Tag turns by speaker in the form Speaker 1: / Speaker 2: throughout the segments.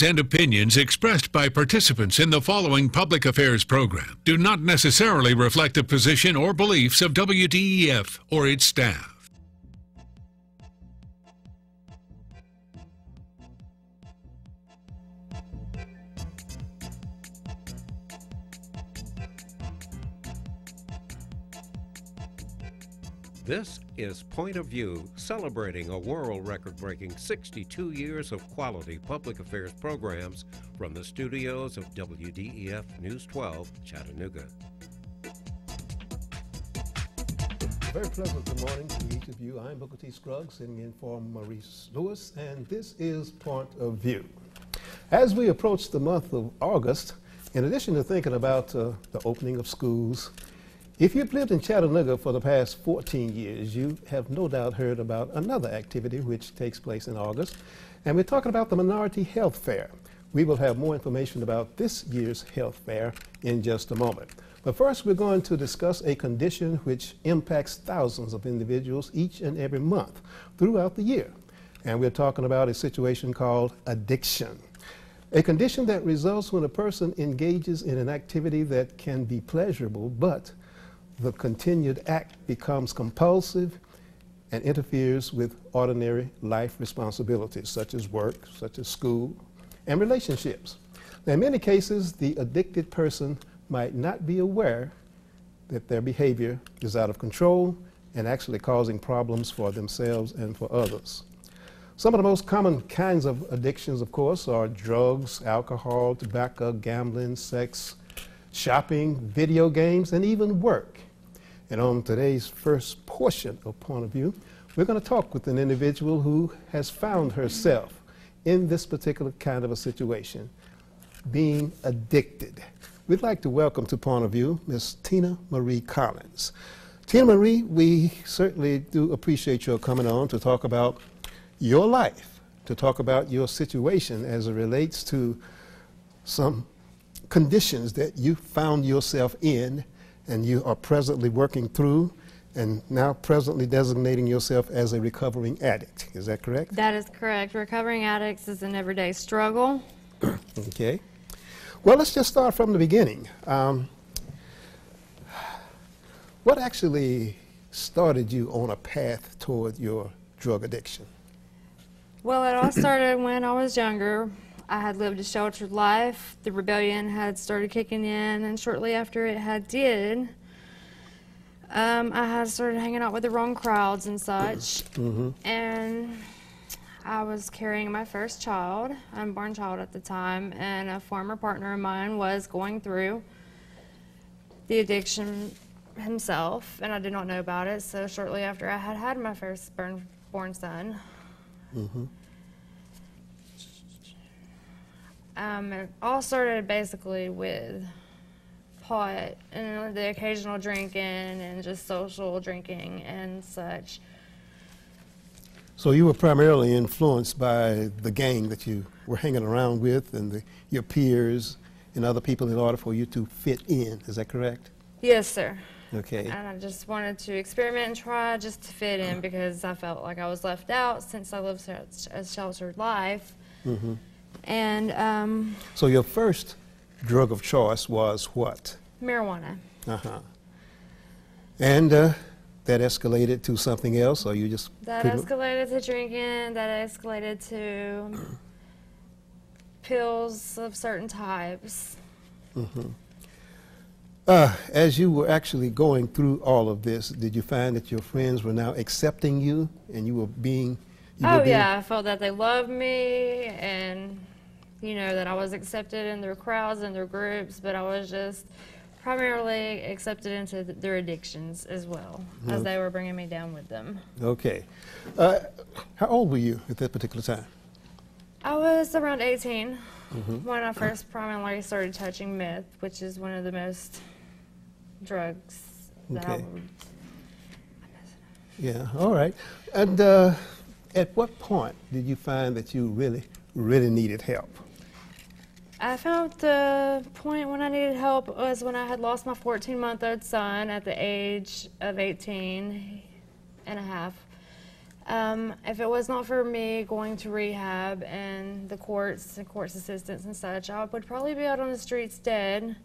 Speaker 1: And opinions expressed by participants in the following public affairs program do not necessarily reflect the position or beliefs of WDEF or its staff.
Speaker 2: This is Point of View, celebrating a world record-breaking 62 years of quality public affairs programs from the studios of WDEF News 12, Chattanooga.
Speaker 3: Very pleasant good morning to each of you. I'm Booker T. Scruggs, sitting in for Maurice Lewis, and this is Point of View. As we approach the month of August, in addition to thinking about the opening of schools, if you've lived in Chattanooga for the past 14 years, you have no doubt heard about another activity which takes place in August, and we're talking about the Minority Health Fair. We will have more information about this year's health fair in just a moment. But first, we're going to discuss a condition which impacts thousands of individuals each and every month throughout the year. And we're talking about a situation called addiction. A condition that results when a person engages in an activity that can be pleasurable, but the continued act becomes compulsive and interferes with ordinary life responsibilities, such as work, such as school, and relationships. Now, in many cases, the addicted person might not be aware that their behavior is out of control and actually causing problems for themselves and for others. Some of the most common kinds of addictions, of course, are drugs, alcohol, tobacco, gambling, sex, shopping, video games, and even work. And on today's first portion of Point of View, we're going to talk with an individual who has found herself in this particular kind of a situation, being addicted. We'd like to welcome to Point of View Miss Tina Marie Collins. Tina Marie, we certainly do appreciate your coming on to talk about your life, to talk about your situation as it relates to some conditions that you found yourself in and you are presently working through, and now presently designating yourself as a recovering addict. Is that correct?
Speaker 4: That is correct. Recovering addicts is an everyday struggle.
Speaker 3: Okay. Well, let's just start from the beginning. What actually started you on a path toward your drug addiction?
Speaker 4: Well, it all started when I was younger. I had lived a sheltered life. The rebellion had started kicking in, and shortly after it did, I had started hanging out with the wrong crowds and such. And I was carrying my first child, unborn child at the time, and a former partner of mine was going through the addiction himself, and I did not know about it. So shortly after I had my first born son, it all started basically with pot and the occasional drinking and just social drinking and such.
Speaker 3: So you were primarily influenced by the gang that you were hanging around with and your peers and other people in order for you to fit in. Is that correct?
Speaker 4: Yes, sir.
Speaker 3: Okay.
Speaker 4: And I just wanted to experiment and try just to fit in because I felt like I was left out since I lived such a sheltered life. And
Speaker 3: so your first drug of choice was what?
Speaker 4: Marijuana.
Speaker 3: And that escalated to something else, or you just...
Speaker 4: That escalated to drinking, that escalated to pills of certain types.
Speaker 3: As you were actually going through all of this, did you find that your friends were now accepting you and you were being...
Speaker 4: Yeah, I felt that they loved me and, you know, that I was accepted in their crowds and their groups, but I was just primarily accepted into their addictions as well, as they were bringing me down with them.
Speaker 3: Okay. How old were you at that particular time?
Speaker 4: I was around 18 when I first primarily started touching meth, which is one of the most drugs that I would...
Speaker 3: Yeah, all right. And at what point did you find that you really needed help?
Speaker 4: I found the point when I needed help was when I had lost my 14-month-old son at the age of 18 and a half. If it was not for me going to rehab and the courts and courts assistants and such, I would probably be out on the streets dead.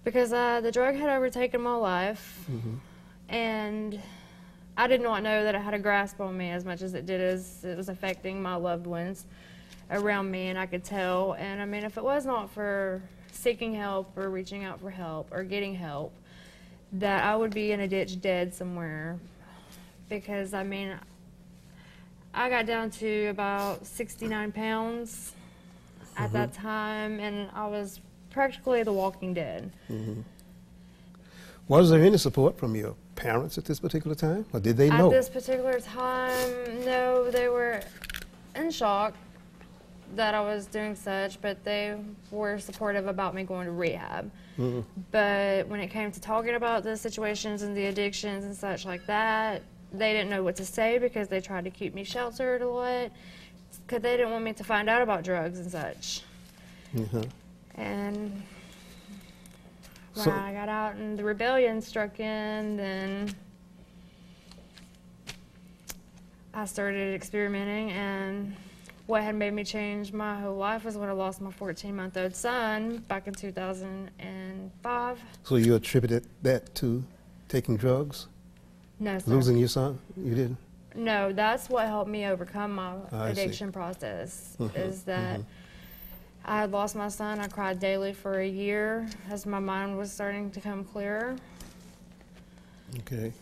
Speaker 4: Because the drug had overtaken my life, and I did not know that it had a grasp on me as much as it did, as it was affecting my loved ones around me, and I could tell. And I mean, if it was not for seeking help or reaching out for help or getting help, that I would be in a ditch dead somewhere. Because I mean, I got down to about 69 pounds at that time, and I was practically the walking dead.
Speaker 3: Was there any support from your parents at this particular time, or did they know?
Speaker 4: At this particular time, no, they were in shock that I was doing such, but they were supportive about me going to rehab. But when it came to talking about the situations and the addictions and such like that, they didn't know what to say because they tried to keep me sheltered a lot, because they didn't want me to find out about drugs and such. And when I got out and the rebellion struck in, then I started experimenting, and what had made me change my whole life was when I lost my 14-month-old son back in 2005.
Speaker 3: So you attributed that to taking drugs?
Speaker 4: No, sir.
Speaker 3: Losing your son? You didn't?
Speaker 4: No, that's what helped me overcome my addiction process, is that I had lost my son. I cried daily for a year as my mind was starting to come clearer.
Speaker 3: Okay.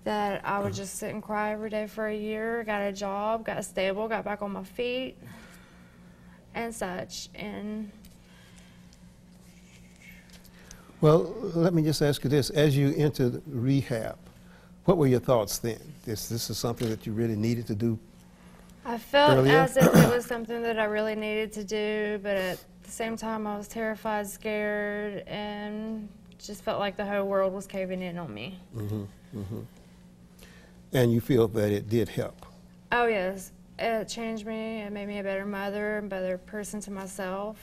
Speaker 4: That I would just sit and cry every day for a year, got a job, got stable, got back on my feet and such. And
Speaker 3: well, let me just ask you this. As you entered rehab, what were your thoughts then? This is something that you really needed to do?
Speaker 4: I felt
Speaker 3: earlier?
Speaker 4: as if it was something that I really needed to do, but at the same time I was terrified, scared, and just felt like the whole world was caving in on me.
Speaker 3: And you feel that it did help?
Speaker 4: Oh yes, it changed me. It made me a better mother, a better person to myself.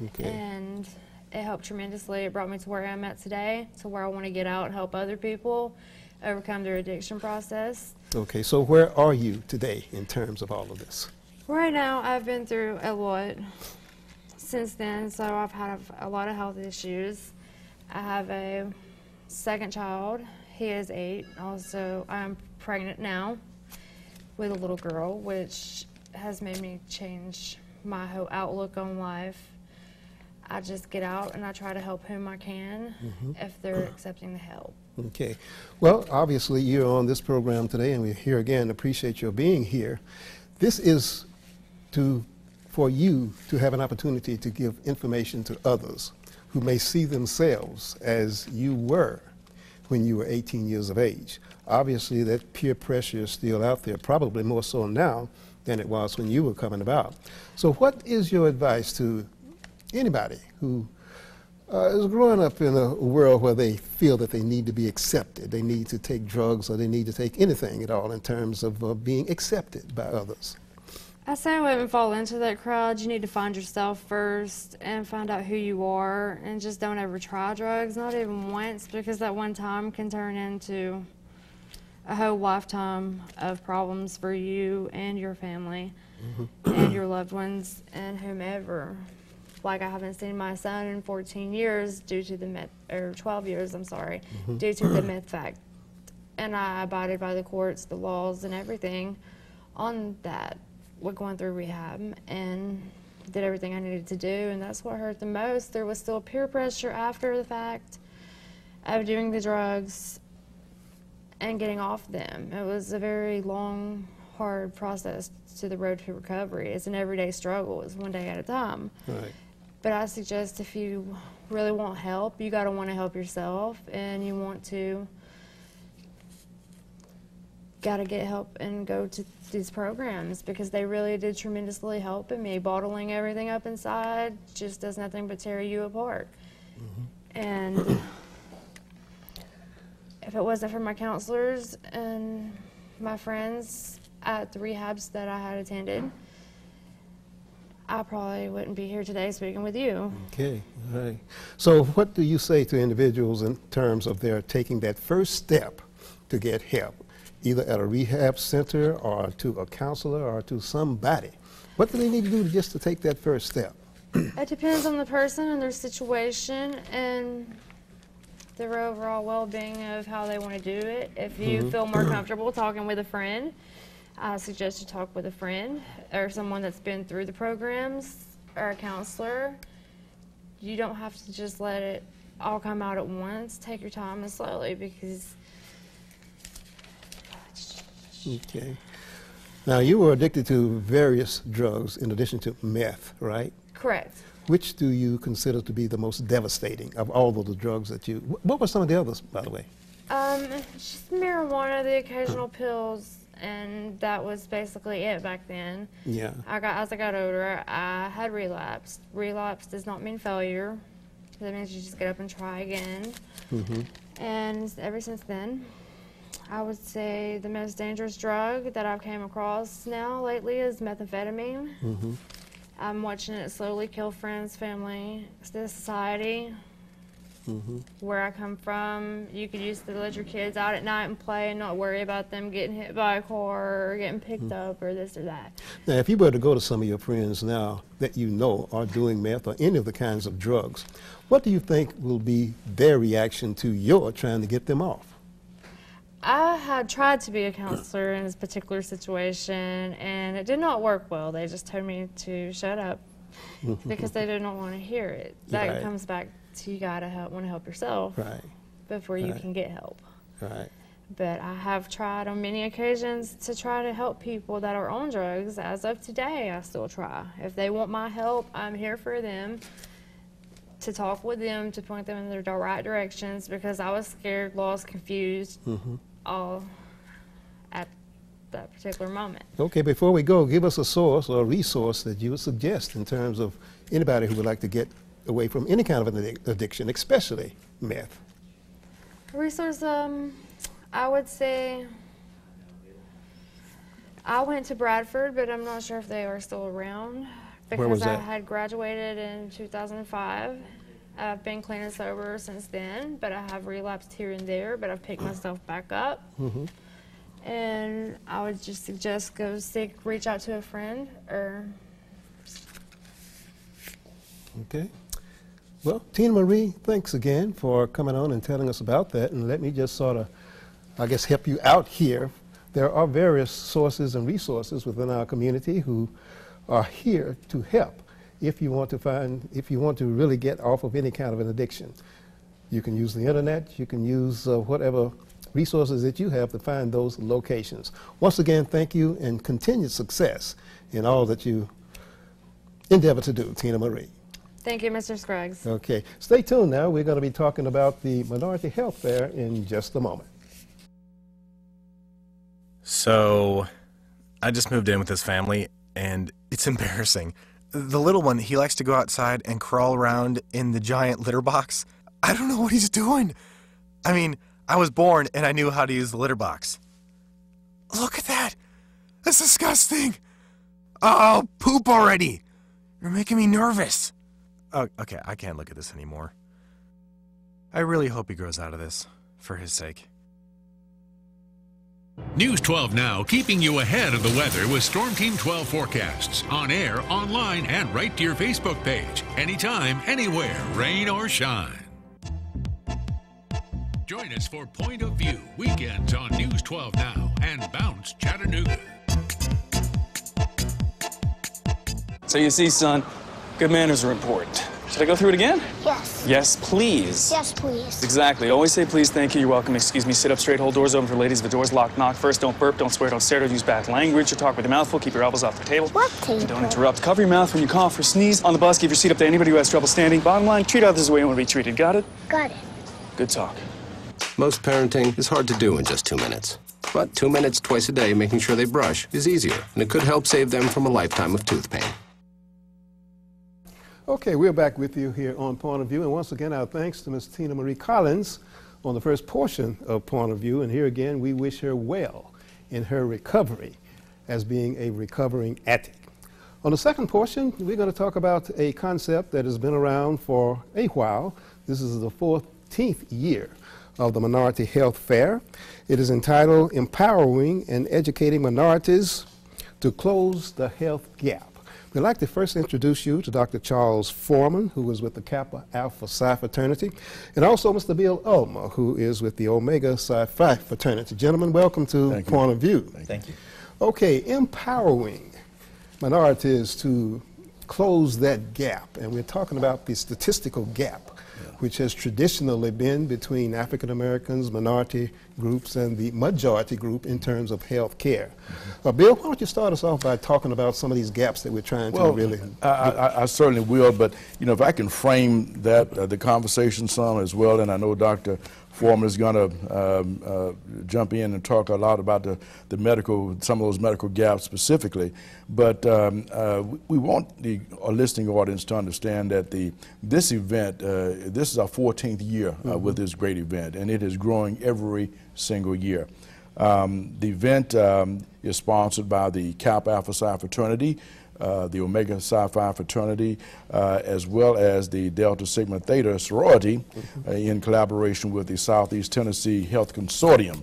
Speaker 3: Okay.
Speaker 4: And it helped tremendously. It brought me to where I'm at today, to where I want to get out and help other people overcome their addiction process.
Speaker 3: Okay, so where are you today in terms of all of this?
Speaker 4: Right now, I've been through a lot since then, so I've had a lot of health issues. I have a second child. He is 8. Also, I'm pregnant now with a little girl, which has made me change my whole outlook on life. I just get out and I try to help whom I can if they're accepting the help.
Speaker 3: Okay. Well, obviously you're on this program today, and we're here again. Appreciate your being here. This is for you to have an opportunity to give information to others who may see themselves as you were when you were 18 years of age. Obviously, that peer pressure is still out there, probably more so now than it was when you were coming about. So what is your advice to anybody who is growing up in a world where they feel that they need to be accepted, they need to take drugs, or they need to take anything at all in terms of being accepted by others?
Speaker 4: I say I wouldn't fall into that crowd. You need to find yourself first and find out who you are, and just don't ever try drugs, not even once, because that one time can turn into a whole lifetime of problems for you and your family and your loved ones and whomever. Like, I haven't seen my son in 14 years due to the meth, or 12 years, I'm sorry, due to the meth fact. And I abided by the courts, the laws, and everything on that. We're going through rehab and did everything I needed to do, and that's what hurt the most. There was still peer pressure after the fact of doing the drugs and getting off them. It was a very long, hard process to the road to recovery. It's an everyday struggle. It's one day at a time.
Speaker 3: Right.
Speaker 4: But I suggest if you really want help, you got to want to help yourself, and you want to got to get help and go to these programs, because they really did tremendously help in me. Bottling everything up inside just does nothing but tear you apart. And if it wasn't for my counselors and my friends at the rehabs that I had attended, I probably wouldn't be here today speaking with you.
Speaker 3: Okay, all right. So what do you say to individuals in terms of their taking that first step to get help? either at a rehab center or to a counselor or to somebody? What do they need to do just to take that first step?
Speaker 4: It depends on the person and their situation and their overall well-being of how they want to do it. If you feel more comfortable talking with a friend, I suggest you talk with a friend or someone that's been through the programs or a counselor. You don't have to just let it all come out at once. Take your time and slowly, because...
Speaker 3: Okay. Now, you were addicted to various drugs in addition to meth, right?
Speaker 4: Correct.
Speaker 3: Which do you consider to be the most devastating of all of the drugs that you... What were some of the others, by the way?
Speaker 4: Just marijuana, the occasional pills, and that was basically it back then.
Speaker 3: Yeah.
Speaker 4: As I got older, I had relapsed. Relapse does not mean failure. That means you just get up and try again. And ever since then, I would say the most dangerous drug that I've came across now lately is methamphetamine. I'm watching it slowly kill friends, family, society. Where I come from, you could use to let your kids out at night and play and not worry about them getting hit by a car or getting picked up or this or that.
Speaker 3: Now, if you were to go to some of your friends now that you know are doing meth or any of the kinds of drugs, what do you think will be their reaction to your trying to get them off?
Speaker 4: I had tried to be a counselor in this particular situation, and it did not work well. They just told me to shut up because they did not want to hear it. That comes back to you gotta want to help yourself before you can get help. But I have tried on many occasions to try to help people that are on drugs. As of today, I still try. If they want my help, I'm here for them, to talk with them, to point them in the right directions, because I was scared, lost, confused, all at that particular moment.
Speaker 3: Okay, before we go, give us a source or a resource that you would suggest in terms of anybody who would like to get away from any kind of an addiction, especially meth.
Speaker 4: Resource, I would say, I went to Bradford, but I'm not sure if they are still around,
Speaker 3: Where was
Speaker 4: because I
Speaker 3: that?
Speaker 4: had graduated in 2005. I've been clean and sober since then, but I have relapsed here and there, but I've picked myself back up. And I would just suggest reach out to a friend or...
Speaker 3: Okay. Well, Tina Marie, thanks again for coming on and telling us about that. And let me just sort of, I guess, help you out here. There are various sources and resources within our community who are here to help if you want to really get off of any kind of an addiction. You can use the internet, you can use whatever resources that you have to find those locations. Once again, thank you and continued success in all that you endeavor to do, Tina Marie.
Speaker 4: Thank you, Mr. Scruggs.
Speaker 3: Okay, stay tuned now. We're going to be talking about the Minority Health Fair in just a moment.
Speaker 5: So, I just moved in with this family, and it's embarrassing. The little one, he likes to go outside and crawl around in the giant litter box. I don't know what he's doing. I mean, I was born and I knew how to use the litter box. Look at that. That's disgusting. Oh, poop already. You're making me nervous. Oh, okay, I can't look at this anymore. I really hope he grows out of this, for his sake.
Speaker 1: News 12 Now, keeping you ahead of the weather with Storm Team 12 forecasts. On air, online, and right to your Facebook page. Anytime, anywhere, rain or shine. Join us for Point of View, weekends on News 12 Now and Bounce Chattanooga.
Speaker 6: So you see, son, good manners are important. Should I go through it again?
Speaker 7: Yes.
Speaker 6: Yes, please.
Speaker 7: Yes, please.
Speaker 6: Exactly. Always say please, thank you, you're welcome, excuse me, sit up straight, hold doors open for ladies. If the door's locked, knock first. Don't burp, don't swear, don't stare, don't use bad language, or talk with your mouth full. Keep your elbows off the table.
Speaker 7: What table?
Speaker 6: And don't interrupt. Cover your mouth when you cough or sneeze. On the bus, give your seat up to anybody who has trouble standing. Bottom line, treat others the way you want to be treated. Got it?
Speaker 7: Got it.
Speaker 6: Good talk.
Speaker 8: Most parenting is hard to do in just 2 minutes. But 2 minutes twice a day making sure they brush is easier, and it could help save them from a lifetime of tooth pain.
Speaker 3: Okay, we're back with you here on Point of View, and once again, our thanks to Ms. Tina Marie Collins on the first portion of Point of View, and here again, we wish her well in her recovery as being a recovering addict. On the second portion, we're going to talk about a concept that has been around for a while. This is the 14th year of the Minority Health Fair. It is entitled Empowering and Educating Minorities to Close the Health Gap. We'd like to first introduce you to Dr. Charles Foreman, who is with the Kappa Alpha Psi fraternity, and also Mr. Bill Ulmer, who is with the Omega Psi Phi fraternity. Gentlemen, welcome to Point of View.
Speaker 7: Thank you.
Speaker 3: Okay, empowering minorities to close that gap, and we're talking about the statistical gap, which has traditionally been between African Americans, minority groups, and the majority group in terms of health care. Bill, why don't you start us off by talking about some of these gaps that we're trying to really...
Speaker 9: I certainly will, but you know, if I can frame that the conversation some as well, and I know Dr. Foreman is going to jump in and talk a lot about the medical, some of those medical gaps specifically. But we want the listening audience to understand that this event, this is our 14th year with this great event, and it is growing every single year. The event is sponsored by the Kappa Alpha Psi fraternity, the Omega Psi Phi fraternity, as well as the Delta Sigma Theta sorority, in collaboration with the Southeast Tennessee Health Consortium.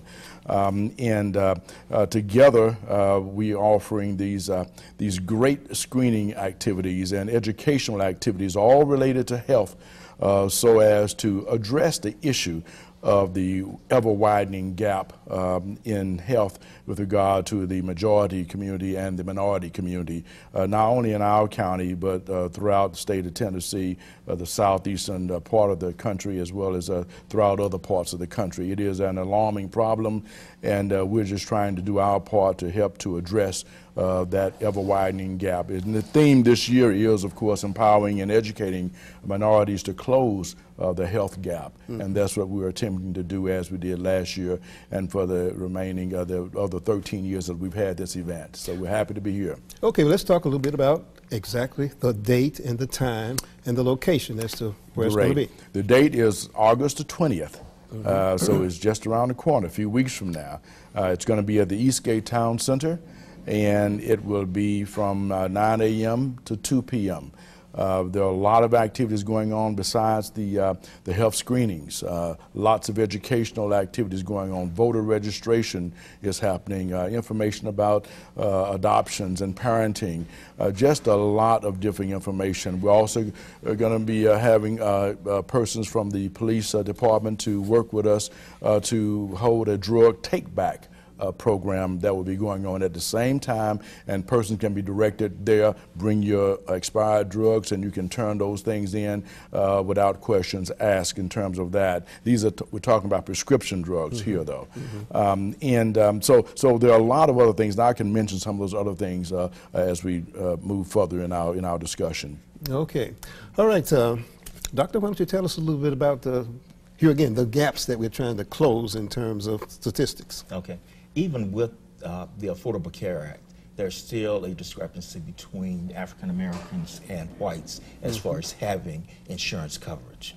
Speaker 9: Together we are offering these great screening activities and educational activities, all related to health, so as to address the issue of the ever-widening gap in health with regard to the majority community and the minority community, not only in our county, but throughout the state of Tennessee, the southeastern part of the country, as well as throughout other parts of the country. It is an alarming problem, and we're just trying to do our part to help to address that ever-widening gap. And the theme this year is, of course, empowering and educating minorities to close the health gap, and that's what we're attempting to do, as we did last year and for the remaining the 13 years that we've had this event. So we're happy to be here. Okay, well, let's talk a little bit about exactly the date and the time and the location as to where it's going to be. The date is August the 20th, so it's just around the corner, a few weeks from now. It's going to be at the Eastgate Town Center, and it will be from 9 a.m. to 2 p.m. There are a lot of activities going on besides the health screenings. Lots of educational activities going on. Voter registration is happening. Information about adoptions and parenting. Just a lot of different information. We're also going to be having persons from the police department to work with us to hold a drug take-back program that will be going on at the same time, and persons can be directed there, bring your expired drugs, and you can turn those things in without questions asked in terms of that. These are, we're talking about prescription drugs here, though. So there are a lot of other things, and I can mention some of those other things as we move further in our discussion. Okay. All right, Doctor, why don't you tell us a little bit about here again, the gaps that we're trying to close in terms of statistics.
Speaker 7: Okay. Even with the Affordable Care Act, there's still a discrepancy between African Americans and whites as far as having insurance coverage.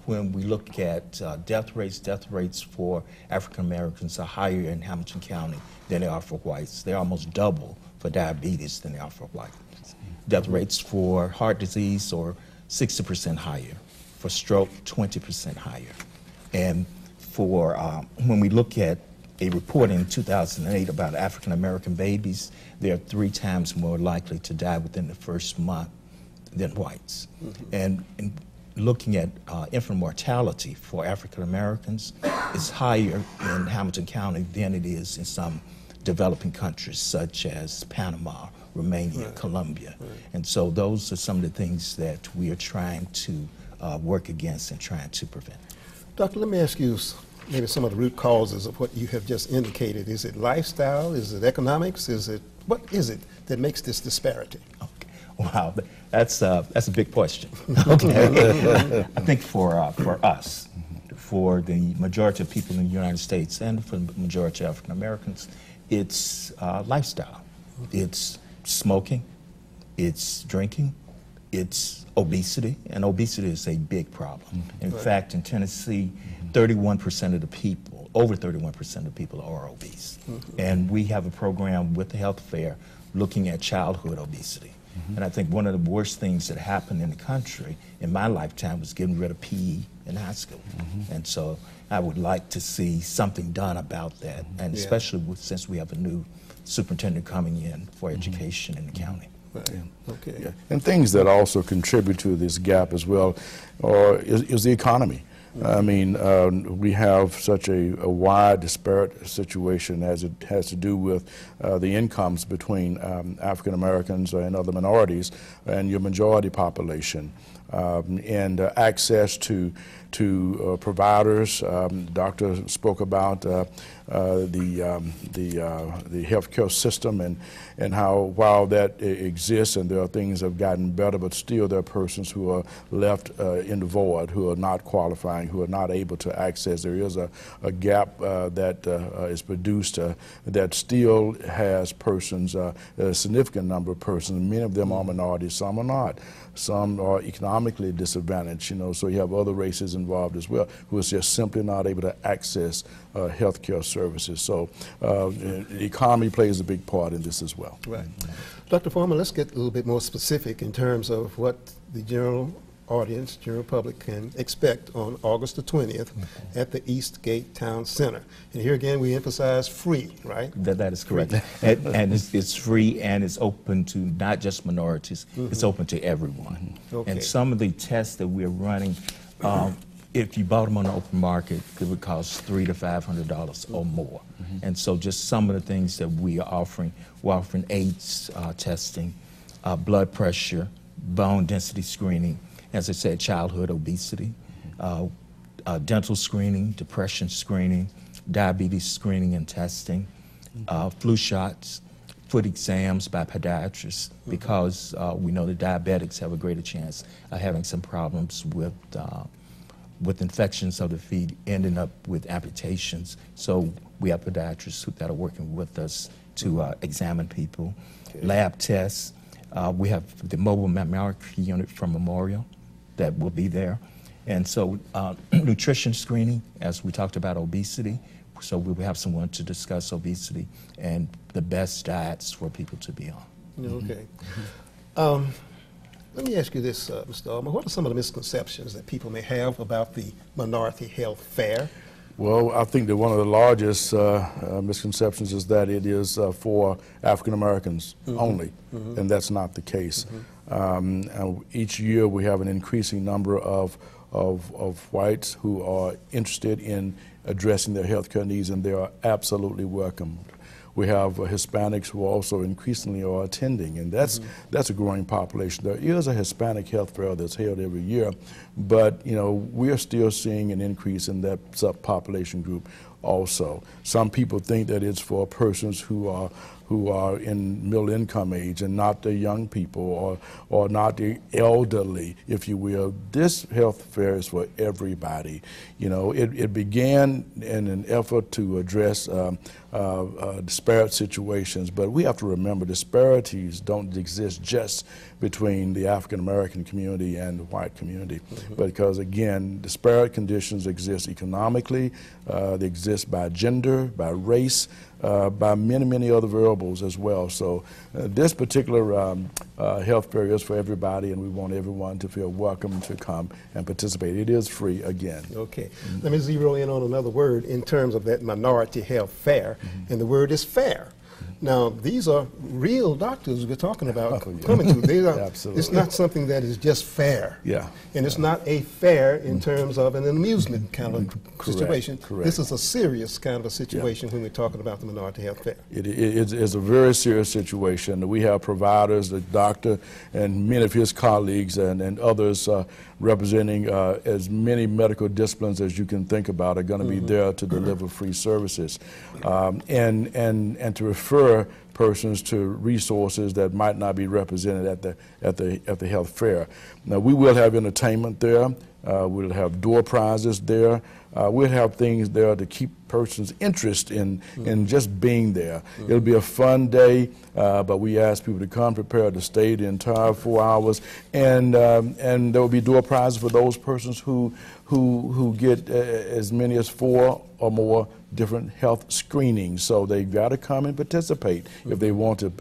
Speaker 7: When we look at death rates for African Americans are higher in Hamilton County than they are for whites. They're almost double for diabetes than they are for whites. Death rates for heart disease are 60% higher, for stroke 20% higher. And for when we look at a report in 2008 about African American babies, they're 3 times more likely to die within the first month than whites. And looking at infant mortality for African Americans is higher in Hamilton County than it is in some developing countries such as Panama, Romania, Colombia. And so those are some of the things that we are trying to work against and trying to prevent.
Speaker 3: Doctor, let me ask you maybe some of the root causes of what you have just indicated. Is it lifestyle? Is it economics? What is it that makes this disparity?
Speaker 7: Okay. Wow, that's a big question. Okay. I think for us, for the majority of people in the United States and for the majority of African Americans, it's lifestyle. It's smoking, it's drinking, it's obesity, and obesity is a big problem. In fact, in Tennessee, 31% of the people, over 31% of the people are obese. And we have a program with the health fair looking at childhood obesity. And I think one of the worst things that happened in the country in my lifetime was getting rid of PE in high school. And so I would like to see something done about that, and especially since we have a new superintendent coming in for education in the county.
Speaker 3: Right. Okay.
Speaker 9: Yeah. And things that also contribute to this gap as well is the economy. I mean, we have such a wide, disparate situation as it has to do with the incomes between African Americans and other minorities and your majority population, and access to providers. The doctor spoke about the healthcare system and how while that exists and there are things that have gotten better, but still there are persons who are left in the void, who are not qualifying, who are not able to access. There is a gap that is produced that still has persons, a significant number of persons. Many of them are minorities, some are not. Some are economically disadvantaged, you know, so you have other races involved as well who are just simply not able to access health care services. So the economy plays a big part in this as well.
Speaker 3: Right. Dr. Foreman, let's get a little bit more specific in terms of what the general audience, general public can expect on August the 20th at the Eastgate Town Center. And here again we emphasize free, right?
Speaker 7: That is correct. And it's free, and it's open to not just minorities, it's open to everyone.
Speaker 3: Okay.
Speaker 7: And some of the tests that we're running, if you bought them on the open market, it would cost $300 to $500 or more. And so just some of the things that we are offering, we're offering AIDS testing, blood pressure, bone density screening, as I said, childhood obesity, dental screening, depression screening, diabetes screening and testing, flu shots, foot exams by podiatrists, because we know that diabetics have a greater chance of having some problems with infections of the feet, ending up with amputations. So we have podiatrists that are working with us to examine people. Lab tests. We have the mobile mammography unit from Memorial that will be there. And so nutrition screening, as we talked about obesity, so we will have someone to discuss obesity and the best diets for people to be on.
Speaker 3: Okay. Let me ask you this, Mr. Allman. What are some of the misconceptions that people may have about the Minority Health Fair?
Speaker 9: Well, I think that one of the largest misconceptions is that it is for African Americans only, and that's not the case. Each year we have an increasing number of whites who are interested in addressing their health care needs, and they are absolutely welcome. We have Hispanics who also increasingly are attending, and that's a growing population. There is a Hispanic health fair that's held every year, but you know we're still seeing an increase in that subpopulation group also. Some people think that it's for persons who are in middle income age and not the young people or not the elderly, if you will. This health fair is for everybody. You know, it began in an effort to address disparate situations, but we have to remember disparities don't exist just between the African American community and the white community, because again, disparate conditions exist economically, they exist by gender, by race, by many other variables as well. So this particular health fair is for everybody, and we want everyone to feel welcome to come and participate. It is free again.
Speaker 3: Okay. Let me zero in on another word in terms of that Minority Health Fair, and the word is fair. Now, these are real doctors we're talking about coming to. They are, it's not something that is just fair.
Speaker 9: Yeah.
Speaker 3: And it's not a fair in terms of an amusement kind of situation.
Speaker 9: Correct.
Speaker 3: This is a serious kind of a situation when we're talking about the Minority Health Fair.
Speaker 9: It's a very serious situation. We have providers, the doctor and many of his colleagues and others representing as many medical disciplines as you can think about are going to be there to deliver free services and to refer persons to resources that might not be represented at the health fair. Now we will have entertainment there. We'll have door prizes there. We'll have things there to keep persons' interest in just being there. It'll be a fun day, but we ask people to come prepared to stay the entire 4 hours, and there will be door prizes for those persons who get as many as 4 or more different health screenings. So they've got to come and participate if they want to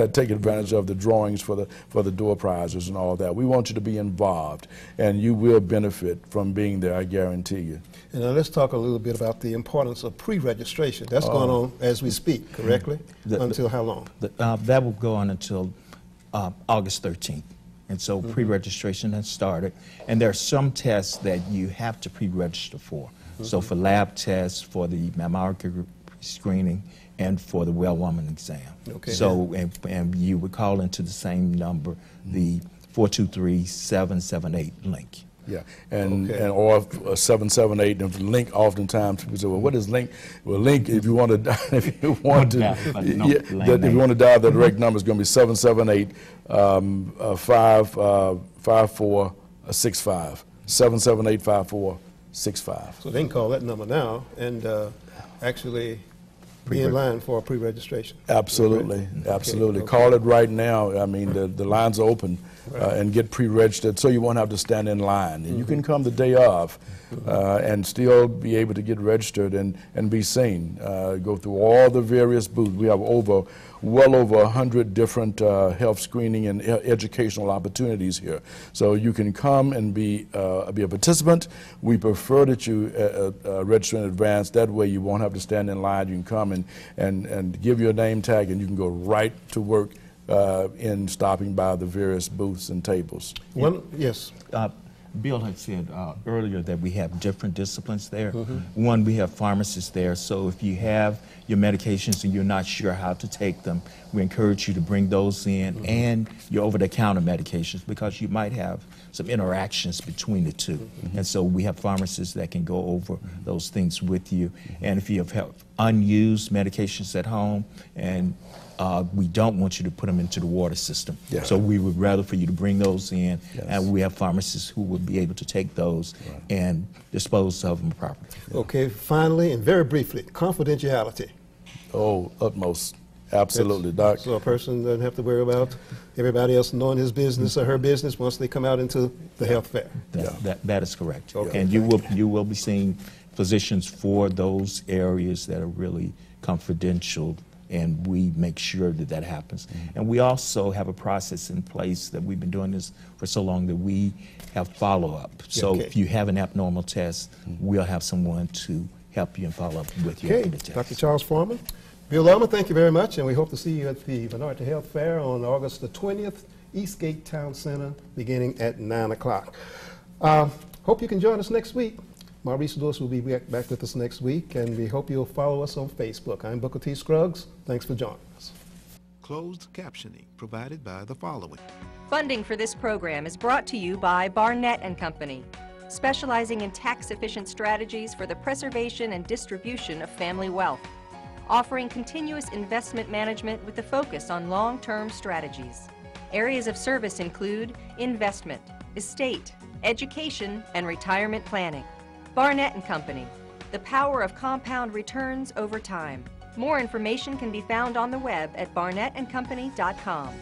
Speaker 9: take advantage of the drawings for the door prizes and all that. We want you to be involved, and you will benefit from being there, I guarantee you.
Speaker 3: And now let's talk a little bit about the importance of pre-registration. That's going on as we speak, correctly? Until how long?
Speaker 7: That will go on until August 13th. And so pre-registration has started. And there are some tests that you have to pre-register for. So for lab tests, for the mammography screening, and for the well woman exam.
Speaker 3: Okay.
Speaker 7: So, and you would call into the same number, the 423-778 link.
Speaker 9: Yeah, and or 778. And link, oftentimes people say, "Well, what is link?" Well, link, if you want to, if you want to, if you want to dial the direct number, is going to be 778-5465. 778-5465.
Speaker 3: So they can call that number now and actually be in line for a pre-registration.
Speaker 9: Absolutely, absolutely.
Speaker 3: Okay.
Speaker 9: Call it right now. I mean, the lines are open, and get pre-registered so you won't have to stand in line. And you can come the day of and still be able to get registered and be seen. Go through all the various booths. We have well over 100 different health screening and educational opportunities here. So you can come and be a participant. We prefer that you register in advance. That way you won't have to stand in line. You can come and give your name tag, and you can go right to work in stopping by the various booths and tables.
Speaker 3: Yes.
Speaker 7: Bill had said earlier that we have different disciplines there. One, we have pharmacists there, so if you have your medications and you're not sure how to take them, we encourage you to bring those in, and your over-the-counter medications, because you might have some interactions between the two. And so we have pharmacists that can go over those things with you. And if you have unused medications at home, and we don't want you to put them into the water system.
Speaker 9: Yeah.
Speaker 7: So we would rather for you to bring those in, and we have pharmacists who will be able to take those and dispose of them properly.
Speaker 3: Okay, finally, and very briefly, confidentiality.
Speaker 9: Oh, utmost. Absolutely, Doc.
Speaker 3: So a person doesn't have to worry about everybody else knowing his business or her business once they come out into the health fair.
Speaker 7: That is correct.
Speaker 3: Okay.
Speaker 7: And you will be seeing physicians for those areas that are really confidential, and we make sure that that happens. And we also have a process in place that we've been doing this for so long that we have follow-up. So if you have an abnormal test, we'll have someone to help you and follow up with you after the test.
Speaker 3: Dr. Charles Foreman. Bill Elmer, thank you very much, and we hope to see you at the Minority Health Fair on August the 20th, Eastgate Town Center, beginning at 9 o'clock. Hope you can join us next week. Maurice Lewis will be back with us next week, and we hope you'll follow us on Facebook. I'm Booker T. Scruggs. Thanks for joining us.
Speaker 10: Closed captioning provided by the following.
Speaker 11: Funding for this program is brought to you by Barnett and Company, specializing in tax-efficient strategies for the preservation and distribution of family wealth, offering continuous investment management with a focus on long-term strategies. Areas of service include investment, estate, education, and retirement planning. Barnett and Company, the power of compound returns over time. More information can be found on the web at barnettandcompany.com.